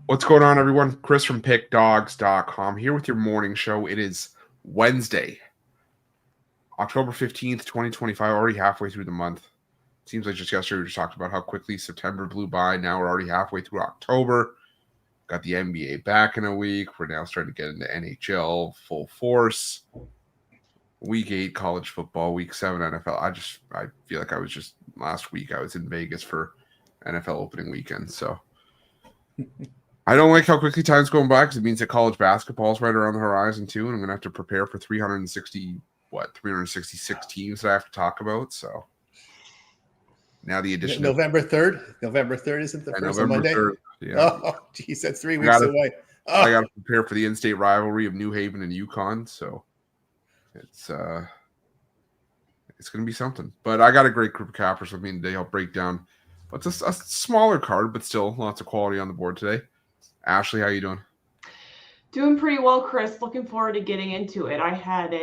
What's going on, everyone? Chris from PickDawgz.com here with your morning show. It is Wednesday, October 15th, 2025, already halfway through the month. Seems like just yesterday we just talked about how quickly September blew by. Now we're already halfway through October. Got the NBA back in a week. We're now starting to get into NHL full force. Week 8 college football, week 7 NFL. I feel like last week I was in Vegas for NFL opening weekend, so I don't like how quickly time's going by because it means that college basketball is right around the horizon too, and I'm gonna have to prepare for 366 teams that I have to talk about. So now the addition November 3rd. November 3rd isn't the first November Monday. 3rd. Yeah. Oh, geez, that's 3 weeks away. I got to prepare for the in-state rivalry of New Haven and UConn. So it's gonna be something. But I got a great group of cappers with me today. I'll break down. It's a smaller card, but still lots of quality on the board today. Ashley, how you doing? Doing pretty well, Chris. Looking forward to getting into it. I had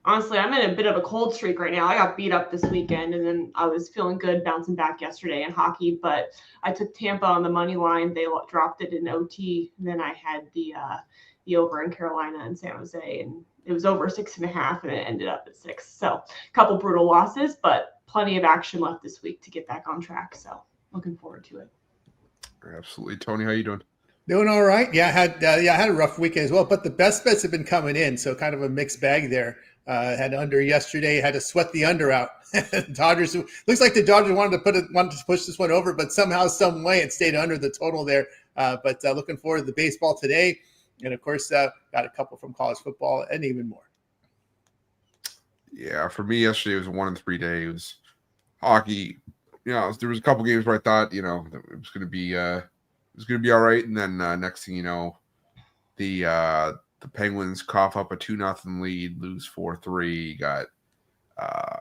honestly, I'm in a bit of a cold streak right now. I got beat up this weekend, and then I was feeling good bouncing back yesterday in hockey, but I took Tampa on the money line. They dropped it in OT, and then I had the over in Carolina and San Jose, and it was over 6.5, and it ended up at 6. So a couple brutal losses, but plenty of action left this week to get back on track. So looking forward to it. Absolutely. Tony, how you doing? Doing all right. Yeah, I had a rough weekend as well, but the best bets have been coming in, so kind of a mixed bag there. Had under yesterday, had to sweat the under out. Dodgers looks like the Dodgers wanted to push this one over, but somehow, some way, it stayed under the total there. But looking forward to the baseball today, and of course, got a couple from college football and even more. Yeah, for me yesterday it was a 1-3 day. It was hockey. There was a couple games where I thought it was going to be all right, and then next thing you know, the Penguins cough up a 2-0 lead, lose 4-3. Got I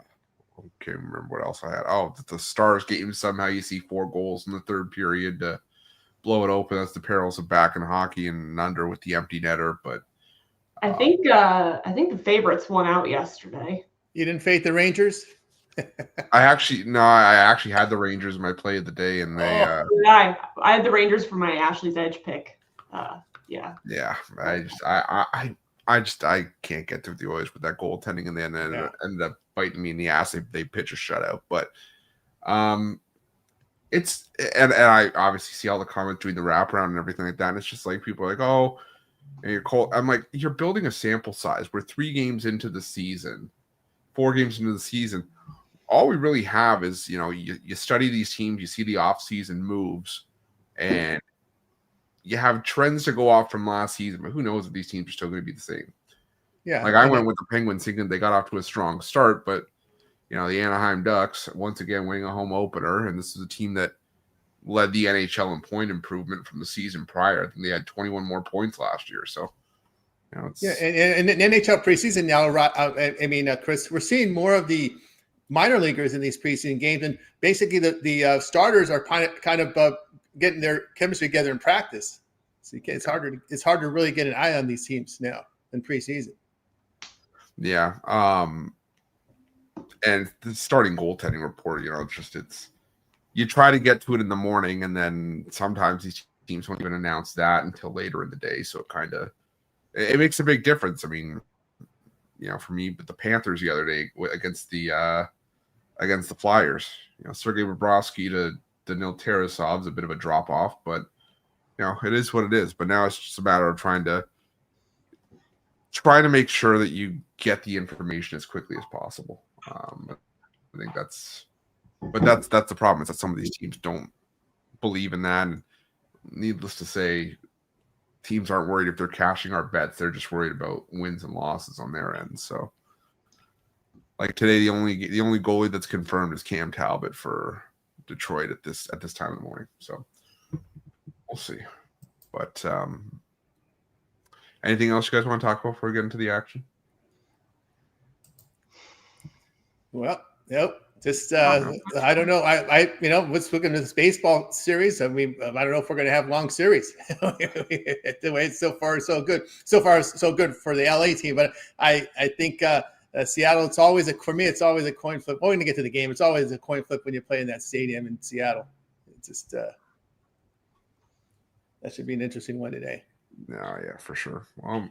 can't remember what else I had. Oh, the Stars game. Somehow you see 4 goals in the third period to blow it open. That's the perils of back in hockey and under with the empty netter. But I think the favorites won out yesterday. You didn't fade the Rangers? I actually had the Rangers in my play of the day, and they. I had the Rangers for my Ashley's Edge pick. Yeah. I can't get through the Oilers with that goaltending, and then it ended up biting me in the ass. They pitch a shutout, but it's and I obviously see all the comments doing the wraparound and everything like that. And it's just like people are like, oh, and you're cold. I'm like, you're building a sample size. We're 3 games into the season, 4 games into the season. All we really have is, you study these teams, you see the off-season moves, and you have trends to go off from last season. But who knows if these teams are still going to be the same? Yeah. Like I went with the Penguins thinking they got off to a strong start, but the Anaheim Ducks once again winning a home opener, and this is a team that led the NHL in point improvement from the season prior. I think they had 21 more points last year. So, it's... yeah, and NHL preseason now. Chris, we're seeing more of the minor leaguers in these preseason games, and basically the starters are kind of getting their chemistry together in practice. So it's harder to really get an eye on these teams now in preseason. Yeah, and the starting goaltending report, you try to get to it in the morning, and then sometimes these teams won't even announce that until later in the day. So it makes a big difference. I mean, for me, but the Panthers the other day against the Flyers, Sergei Bobrovsky to Danil Tarasov's a bit of a drop off, but it is what it is. But now it's just a matter of trying to make sure that you get the information as quickly as possible. I think that's the problem, is that some of these teams don't believe in that. And needless to say, teams aren't worried if they're cashing our bets. They're just worried about wins and losses on their end. So, like today, the only goalie that's confirmed is Cam Talbot for Detroit at this time of the morning. So we'll see. But anything else you guys want to talk about before we get into the action? Well, nope. Just I don't know. Let's look into this baseball series. I mean, I don't know if we're going to have long series. The way it's so far so good. So far so good for the LA team, but I think Seattle. It's always a coin flip. We're going to get to the game. It's always a coin flip when you play in that stadium in Seattle. It's just That should be an interesting one today. Yeah, for sure. Well,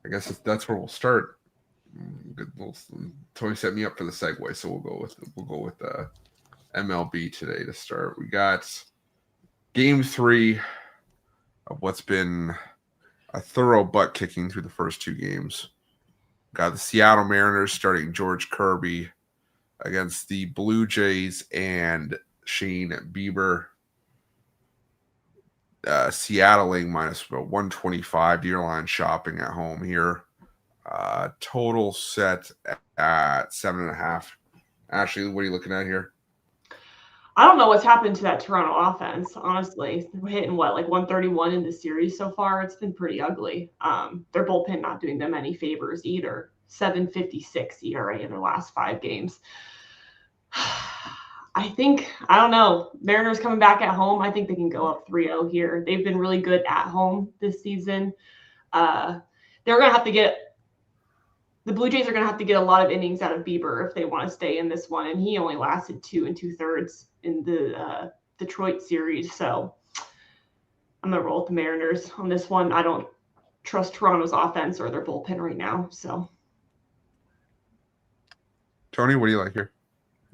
I guess that's where we'll start. Good little Tony set me up for the segue, so we'll go with MLB today to start. We got Game 3 of what's been a thorough butt kicking through the first 2 games. Got the Seattle Mariners starting George Kirby against the Blue Jays and Shane Bieber. Seattleing minus about 125 year line shopping at home here. Total set at 7.5. Ashley, what are you looking at here? I don't know what's happened to that Toronto offense, honestly. We're hitting like 131 in the series so far. It's been pretty ugly. Their bullpen not doing them any favors either. 7.56 ERA in their last 5 games. I don't know. Mariners coming back at home. I think they can go up 3-0 here. They've been really good at home this season. The Blue Jays are going to have to get a lot of innings out of Bieber if they want to stay in this one. And he only lasted 2 2/3 in the Detroit series. So I'm going to roll with the Mariners on this one. I don't trust Toronto's offense or their bullpen right now. So, Tony, what do you like here?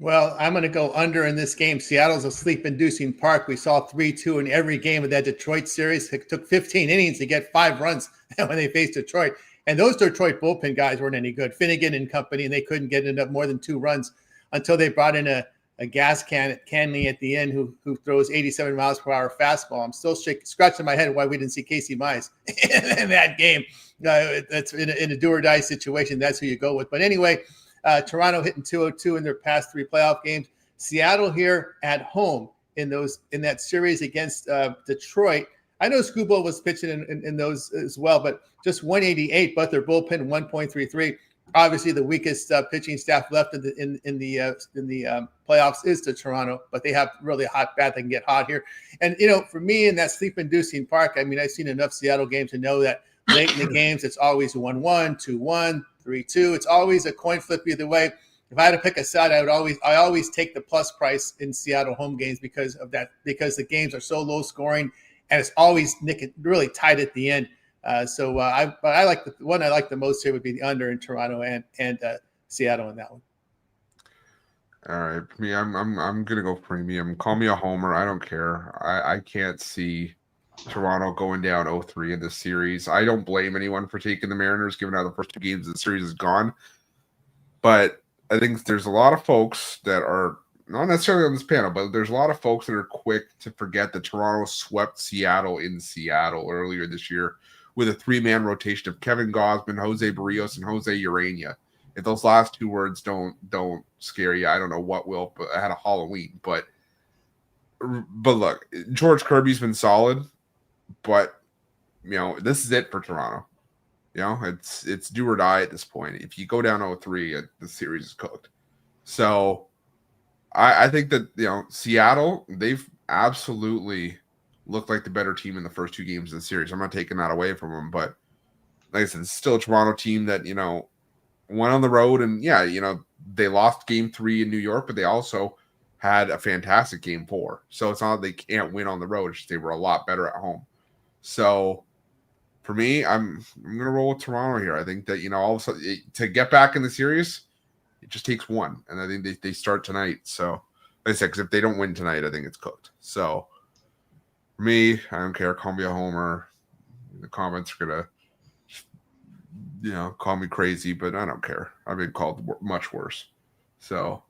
Well, I'm going to go under in this game. Seattle's a sleep-inducing park. We saw 3-2 in every game of that Detroit series. It took 15 innings to get 5 runs when they faced Detroit. And those Detroit bullpen guys weren't any good. Finnegan and company, and they couldn't get enough more than 2 runs until they brought in a gas canny at the end who throws 87 miles per hour fastball. I'm still scratching my head why we didn't see Casey Mize in that game. That's in a do-or-die situation. That's who you go with. But anyway, Toronto hitting 202 in their past 3 playoff games. Seattle here at home in that series against Detroit. I know Scubo was pitching in those as well, but just 188, but their bullpen 1.33. Obviously, the weakest pitching staff left in the playoffs is to Toronto, but they have really a hot bat. They can get hot here. And, for me in that sleep-inducing park, I mean, I've seen enough Seattle games to know that late in the games, it's always 1-1, 2-1, 3-2. It's always a coin flip either way. If I had to pick a side, I always take the plus price in Seattle home games because of that, because the games are so low scoring and it's always really tight at the end. So I like the one I like the most here would be the under in Toronto and Seattle in that one. All right, for me, I'm gonna go premium. Call me a homer. I don't care. I can't see Toronto going down 0-3 in this series. I don't blame anyone for taking the Mariners, given how the first 2 games of the series is gone. But I think there's a lot of folks that are not necessarily on this panel, but there's a lot of folks that are quick to forget that Toronto swept Seattle in Seattle earlier this year with a 3-man rotation of Kevin Gausman, Jose Barrios, and Jose Urania. If those last 2 words don't scare you, I don't know what will. But I had a Halloween, but look, George Kirby's been solid, but this is it for Toronto. It's do or die at this point. If you go down 0-3, the series is cooked. So I think that Seattle, they've absolutely looked like the better team in the first 2 games of the series. I'm not taking that away from them, but like I said, it's still a Toronto team that went on the road and they lost Game 3 in New York, but they also had a fantastic Game 4. So it's not that they can't win on the road. It's just they were a lot better at home. So for me, I'm gonna roll with Toronto here. I think that all of a sudden to get back in the series, it just takes 1, and I think they start tonight. So like I said, because if they don't win tonight, I think it's cooked. So for me, I don't care. Call me a homer. The comments are gonna call me crazy, but I don't care. I've been called much worse. So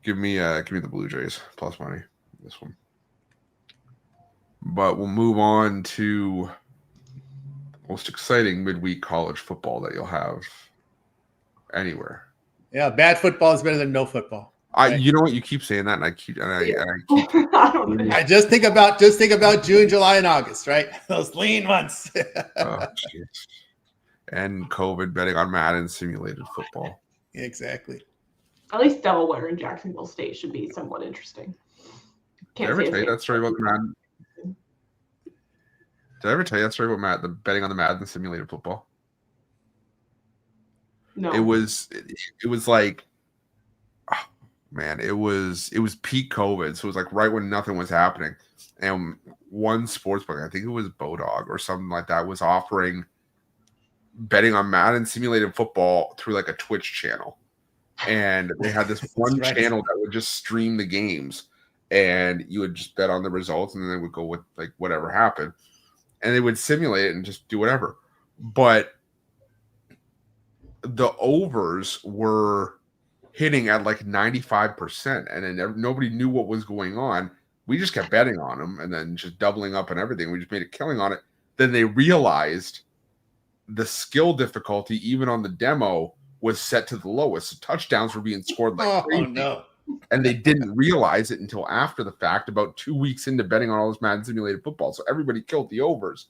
give me the Blue Jays plus money this one. But we'll move on to the most exciting midweek college football that you'll have anywhere. Yeah, bad football is better than no football. Right? You know what? You keep saying that, and I keep. I just think about June, July, and August, right? Those lean months. And COVID betting on Madden simulated football. Exactly. At least Delaware and Jacksonville State should be somewhat interesting. Did I ever tell you that story about the Madden? Did I ever tell you that story about the betting on the Madden simulated football? No. It was like, oh, man, it was peak COVID. So it was like right when nothing was happening. And one sportsbook, I think it was Bodog or something like that, was offering betting on Madden simulated football through like a Twitch channel. And they had this one channel that would just stream the games, and you would just bet on the results, and then they would go with like whatever happened, and they would simulate it and just do whatever. But the overs were hitting at like 95%, and then nobody knew what was going on. We just kept betting on them and then just doubling up on everything. We just made a killing on it. Then they realized the skill difficulty, even on the demo, was set to the lowest. So touchdowns were being scored like crazy. No. And they didn't realize it until after the fact, about 2 weeks into betting on all this Madden simulated football. So everybody killed the overs.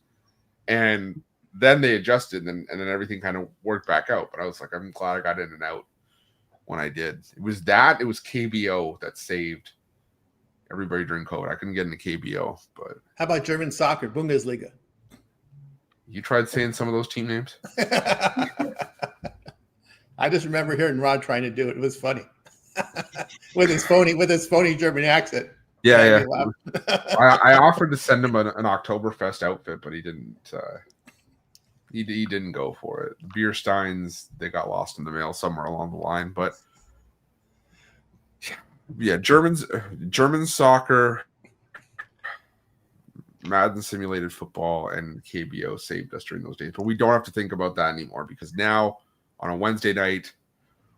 And then they adjusted, and then everything kind of worked back out. But I was like, I'm glad I got in and out when I did. It was KBO that saved everybody during COVID. I couldn't get into KBO. But how about German soccer, Bundesliga? You tried saying some of those team names? I just remember hearing Rod trying to do it. It was funny. with his phony German accent. Yeah. I offered to send him an Oktoberfest outfit, but he didn't. He didn't go for it. The beer steins, they got lost in the mail somewhere along the line. But yeah, German soccer, Madden simulated football, and KBO saved us during those days. But we don't have to think about that anymore, because now on a Wednesday night,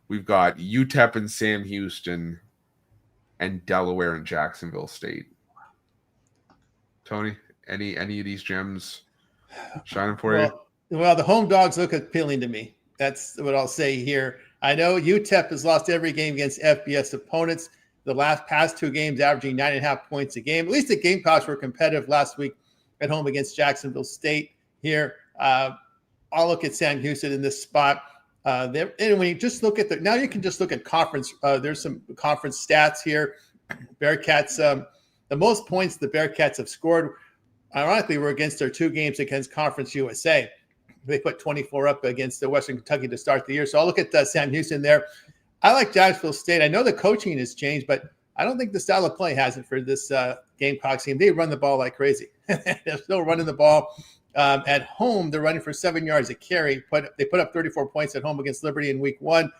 we've got UTEP and Sam Houston and Delaware and Jacksonville State. Tony, any of these gems shining for you? Well, the home dogs look appealing to me. That's what I'll say here. I know UTEP has lost every game against FBS opponents. The past 2 games averaging 9.5 points a game. At least the Gamecocks were competitive last week at home against Jacksonville State here. I'll look at Sam Houston in this spot. And when you just look at now you can just look at conference. There's some conference stats here. Bearcats, the most points the Bearcats have scored, ironically, were against their 2 games against Conference USA. They put 24 up against the Western Kentucky to start the year. So I'll look at Sam Houston there. I like Jacksonville State. I know the coaching has changed, but I don't think the style of play has it for this Gamecocks team. They run the ball like crazy. They're still running the ball. At home, they're running for 7 yards a carry. They put up 34 points at home against Liberty in week 1.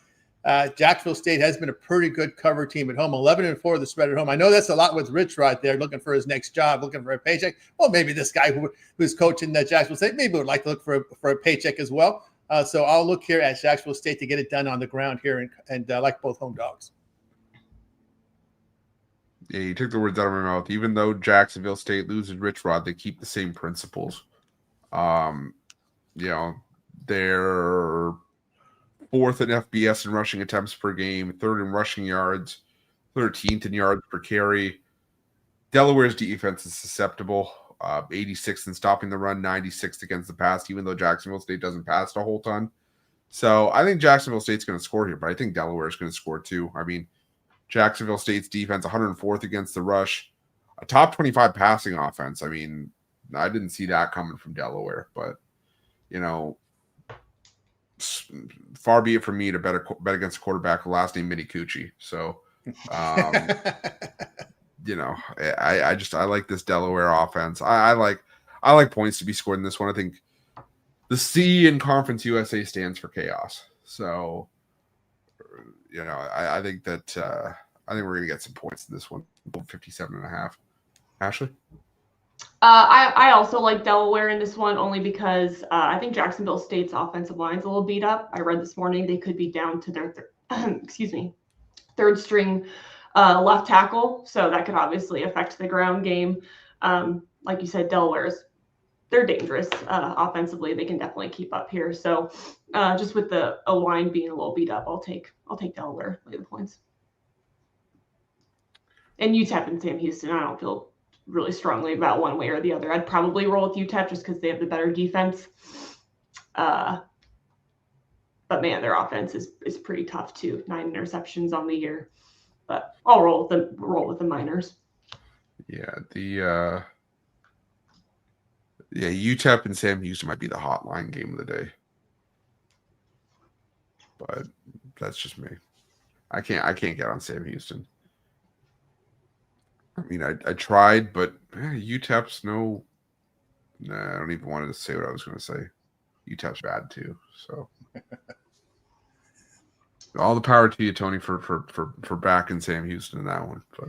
Jacksonville State has been a pretty good cover team at home, 11-4 the spread at home. I know that's a lot with Rich right there, looking for his next job, looking for a paycheck. Well, maybe this guy who's coaching Jacksonville State maybe would like to look for a paycheck as well. So I'll look here at Jacksonville State to get it done on the ground here, and like both home dogs. Yeah, you took the words out of my mouth. Even though Jacksonville State loses Rich Rod, they keep the same principles. They're 4th in FBS in rushing attempts per game, 3rd in rushing yards, 13th in yards per carry. Delaware's defense is susceptible. 86th in stopping the run, 96th against the pass, even though Jacksonville State doesn't pass a whole ton. So I think Jacksonville State's going to score here, but I think Delaware is going to score too. I mean, Jacksonville State's defense, 104th against the rush, a top 25 passing offense. I mean, I didn't see that coming from Delaware, but, far be it from me to bet against a quarterback last name Minnie Cucci. So, I like this Delaware offense. I like points to be scored in this one. I think the C in Conference USA stands for chaos. So, I think that I think we're gonna get some points in this one. 57.5. Ashley. I also like Delaware in this one only because I think Jacksonville State's offensive line's a little beat up. I read this morning they could be down to their third string left tackle, so that could obviously affect the ground game. Like you said, they're dangerous offensively. They can definitely keep up here. So just with the line being a little beat up, I'll take Delaware, lay the points. And UTEP and Sam Houston, I don't feel really strongly about one way or the other. I'd probably roll with UTEP just because they have the better defense. But man, their offense is pretty tough too. 9 interceptions on the year. But I'll roll with the Miners. Yeah, UTEP and Sam Houston might be the hotline game of the day. But that's just me. I can't get on Sam Houston. I mean, I tried, but UTEP's no. Nah, I don't even want to say what I was going to say. UTEP's bad too. So all the power to you, Tony, for backing Sam Houston in that one. But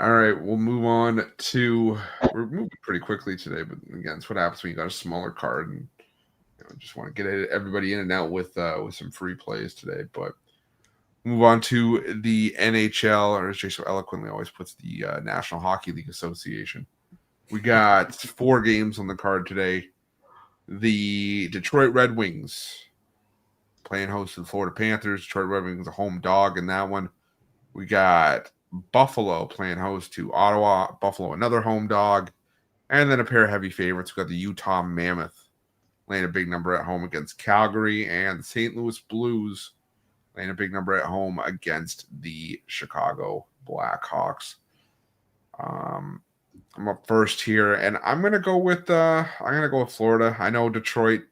all right, we'll move on to. We're moving pretty quickly today, but again, it's what happens when you got a smaller card, and just want to get everybody in and out with some free plays today. But move on to the NHL, or as Jay so eloquently always puts, the National Hockey League Association. We got 4 games on the card today. The Detroit Red Wings playing host to the Florida Panthers. Detroit Red Wings a home dog in that one. We got Buffalo playing host to Ottawa. Buffalo another home dog. And then a pair of heavy favorites. We got the Utah Mammoth laying a big number at home against Calgary. And the St. Louis Blues laying a big number at home against the Chicago Blackhawks. I'm up first here, and I'm gonna go with Florida. I know Detroit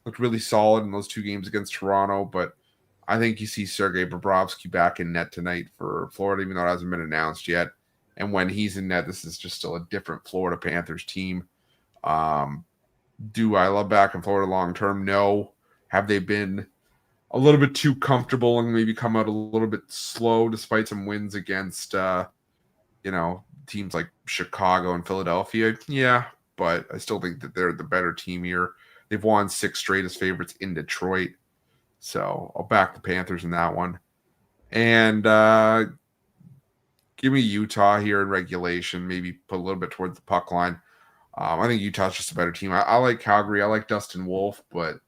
looked really solid in those 2 games against Toronto, but I think you see Sergei Bobrovsky back in net tonight for Florida, even though it hasn't been announced yet. And when he's in net, this is just still a different Florida Panthers team. Do I love back in Florida long term? No. Have they been a little bit too comfortable and maybe come out a little bit slow despite some wins against teams like Chicago and Philadelphia? Yeah, but I still think that they're the better team here. They've won 6 straight as favorites in Detroit. So I'll back the Panthers in that one. And give me Utah here in regulation, maybe put a little bit towards the puck line. I think Utah's just a better team. I like Calgary. I like Dustin Wolf, but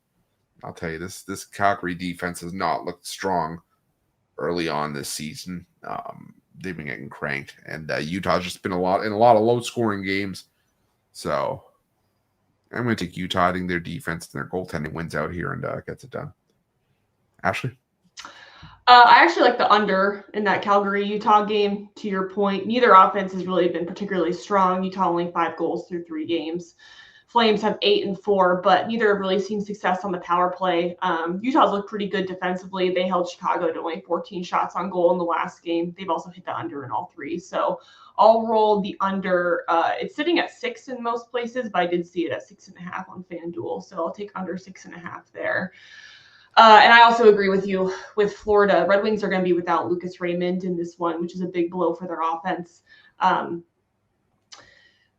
I'll tell you, this Calgary defense has not looked strong early on this season. They've been getting cranked, and Utah's just been in a lot of low-scoring games. So I'm going to take Utah. I think their defense and their goaltending wins out here and gets it done. Ashley? I actually like the under in that Calgary-Utah game. To your point, neither offense has really been particularly strong. Utah only 5 goals through 3 games. Flames have 8 and 4, but neither have really seen success on the power play. Utah's looked pretty good defensively. They held Chicago to only 14 shots on goal in the last game. They've also hit the under in all 3. So I'll roll the under. It's sitting at 6 in most places, but I did see it at 6.5 on FanDuel. So I'll take under 6.5 there. And I also agree with you with Florida. Red Wings are going to be without Lucas Raymond in this one, which is a big blow for their offense.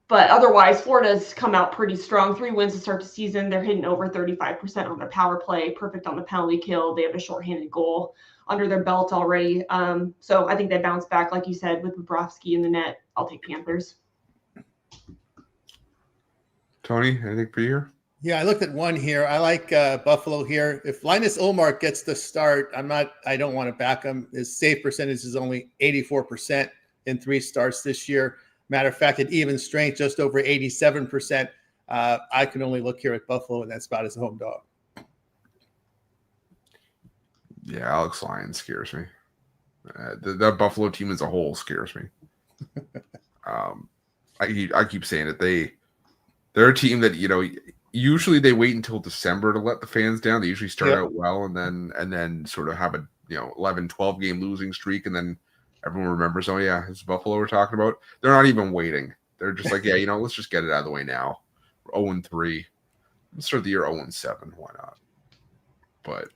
But otherwise, Florida's come out pretty strong. 3 wins to start the season. They're hitting over 35% on their power play, perfect on the penalty kill. They have a shorthanded goal under their belt already. So I think they bounce back, like you said, with Bobrovsky in the net. I'll take Panthers. Tony, anything for you here? Yeah, I looked at one here. I like Buffalo here. If Linus Ullmark gets the start, I don't want to back him. His save percentage is only 84% in 3 starts this year. Matter of fact, at even strength, just over 87%. I can only look here at Buffalo in that spot as a home dog. Yeah, Alex Lyon scares me. The Buffalo team as a whole scares me. I keep saying it. They're a team that, usually they wait until December to let the fans down. They usually start out well and then sort of have a 11, 12 game losing streak, and then everyone remembers, oh yeah, it's Buffalo we're talking about. They're not even waiting. They're just like, yeah, let's just get it out of the way now. We're 0-3. Let's start the year 0-7. Why not? But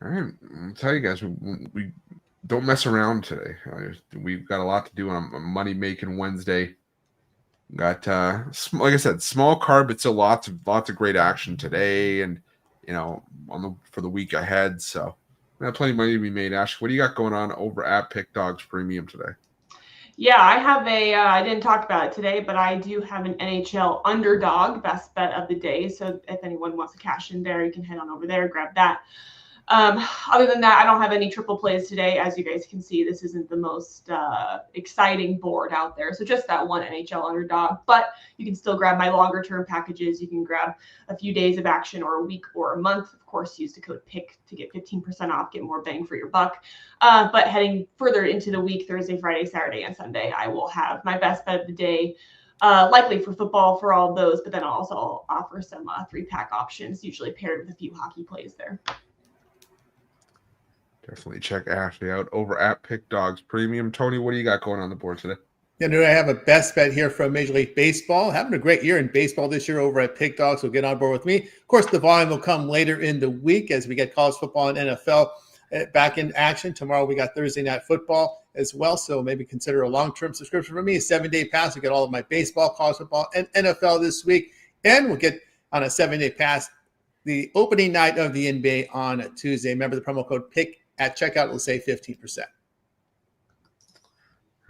all right, I'll tell you guys, we don't mess around today. We've got a lot to do on Money Making Wednesday. Got like I said, small card, but still lots of great action today, and for the week ahead. So we have plenty of money to be made. Ash, what do you got going on over at PickDawgz Premium today? Yeah, I have I didn't talk about it today, but I do have an NHL underdog best bet of the day. So if anyone wants to cash in there, you can head on over there, grab that. Other than that, I don't have any triple plays today. As you guys can see, this isn't the most exciting board out there. So just that one NHL underdog, but you can still grab my longer term packages. You can grab a few days of action or a week or a month. Of course, use the code PICK to get 15% off, get more bang for your buck. But heading further into the week, Thursday, Friday, Saturday, and Sunday, I will have my best bet of the day. Likely for football for all of those, but then I'll also offer some 3-pack options, usually paired with a few hockey plays there. Definitely check Ashley out over at PickDawgz Premium. Tony, what do you got going on the board today? And I have a best bet here from Major League Baseball. Having a great year in baseball this year over at Pick Dawgz. So get on board with me. Of course, the volume will come later in the week as we get college football and NFL back in action. Tomorrow we got Thursday Night Football as well. So maybe consider a long-term subscription for me, a 7-day pass. We'll get all of my baseball, college football, and NFL this week. And we'll get on a 7-day pass the opening night of the NBA on a Tuesday. Remember the promo code PICK at checkout will save 15%.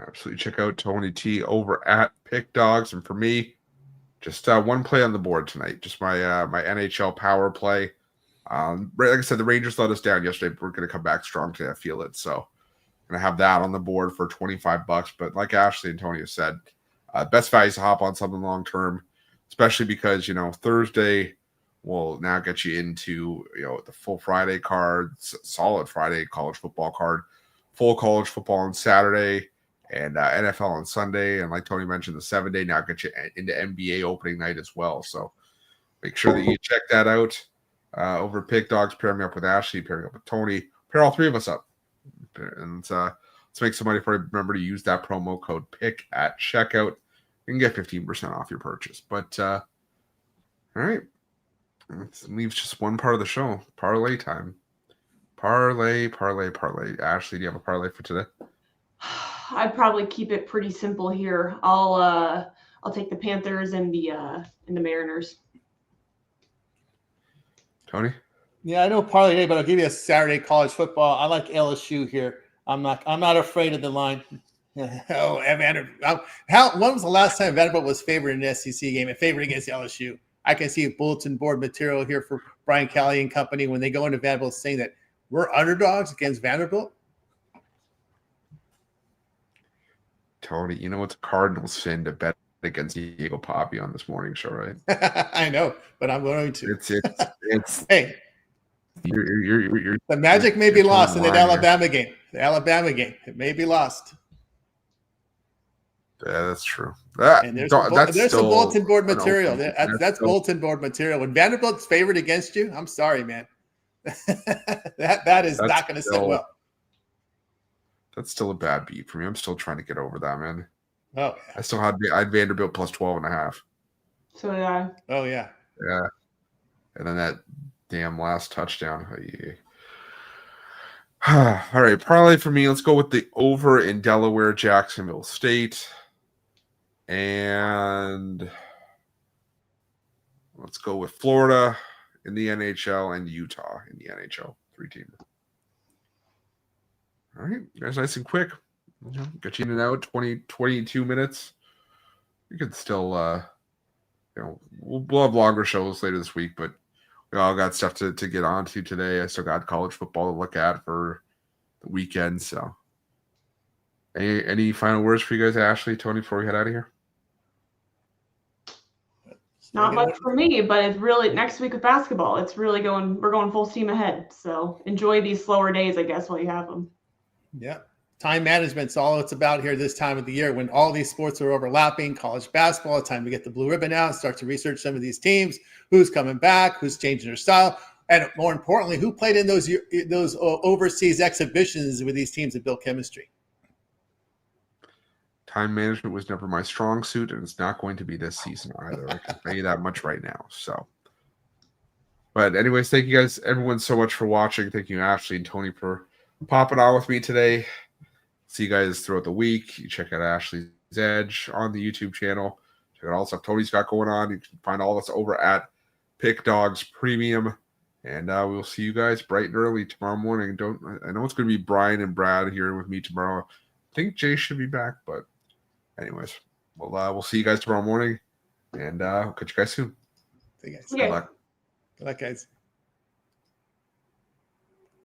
Absolutely. Check out Tony T over at PickDawgz. And for me, just one play on the board tonight. Just my my NHL power play. Like I said, the Rangers let us down yesterday, but we're going to come back strong today. I feel it. So I'm going to have that on the board for $25. But like Ashley and Tony have said, best value is to hop on something long term, especially because, Thursday will now get you into, the full Friday card, solid Friday college football card, full college football on Saturday, and NFL on Sunday. And like Tony mentioned, the 7-day now gets you into NBA opening night as well. So make sure that you check that out over at PickDawgz, pairing me up with Ashley, pairing up with Tony, pair all three of us up. And let's make some money for you. Remember to use that promo code PICK at checkout. You can get 15% off your purchase. But all right. It leaves just one part of the show. Parlay time. Parlay. Ashley, do you have a parlay for today? I'd probably keep it pretty simple here. I'll take the Panthers and the Mariners. Tony? Yeah, I know parlay day, but I'll give you a Saturday college football. I like LSU here. I'm not afraid of the line. Oh, Vanderbilt. When was the last time Vanderbilt was favored in an SEC game and favored against LSU? I can see bulletin board material here for Brian Kelly and company when they go into Vanderbilt saying that we're underdogs against Vanderbilt. Tony, it's a Cardinals sin to bet against Diego Papi on this morning show, right? I know, but I'm going to. It's hey, you're the magic may be lost in that Alabama game. The Alabama game, it may be lost. Yeah, that's true. And there's some bulletin board material. That's bulletin board material. When Vanderbilt's favored against you, I'm sorry, man. that is not going to sit well. That's still a bad beat for me. I'm still trying to get over that, man. Oh, yeah. I had Vanderbilt plus 12.5. So did I. Oh yeah. Yeah. And then that damn last touchdown. All right, parlay for me. Let's go with the over in Delaware, Jacksonville State. And let's go with Florida in the NHL and Utah in the NHL. 3-team. All right, you guys, nice and quick. Get you in and out, 22 minutes. You could still, we'll have longer shows later this week, but we all got stuff to get onto today. I still got college football to look at for the weekend. So, any final words for you guys, Ashley, Tony, before we head out of here? Not much for me, but it's really next week with basketball. We're going full steam ahead. So enjoy these slower days, I guess, while you have them. Yeah. Time management's all it's about here this time of the year when all these sports are overlapping. College basketball, time to get the blue ribbon out, start to research some of these teams, who's coming back, who's changing their style, and more importantly, who played in those overseas exhibitions with these teams that built chemistry. Time management was never my strong suit, and it's not going to be this season either. I can tell you that much right now. So, but anyways, thank you guys, everyone, so much for watching. Thank you, Ashley and Tony, for popping on with me today. See you guys throughout the week. You check out Ashley's Edge on the YouTube channel. Check out all the stuff Tony's got going on. You can find all this over at PickDawgz Premium. And we'll see you guys bright and early tomorrow morning. I know it's going to be Brian and Brad here with me tomorrow. I think Jay should be back, but anyways, we'll see you guys tomorrow morning. And catch you guys soon. See you guys. Okay. Good luck. Good luck, guys.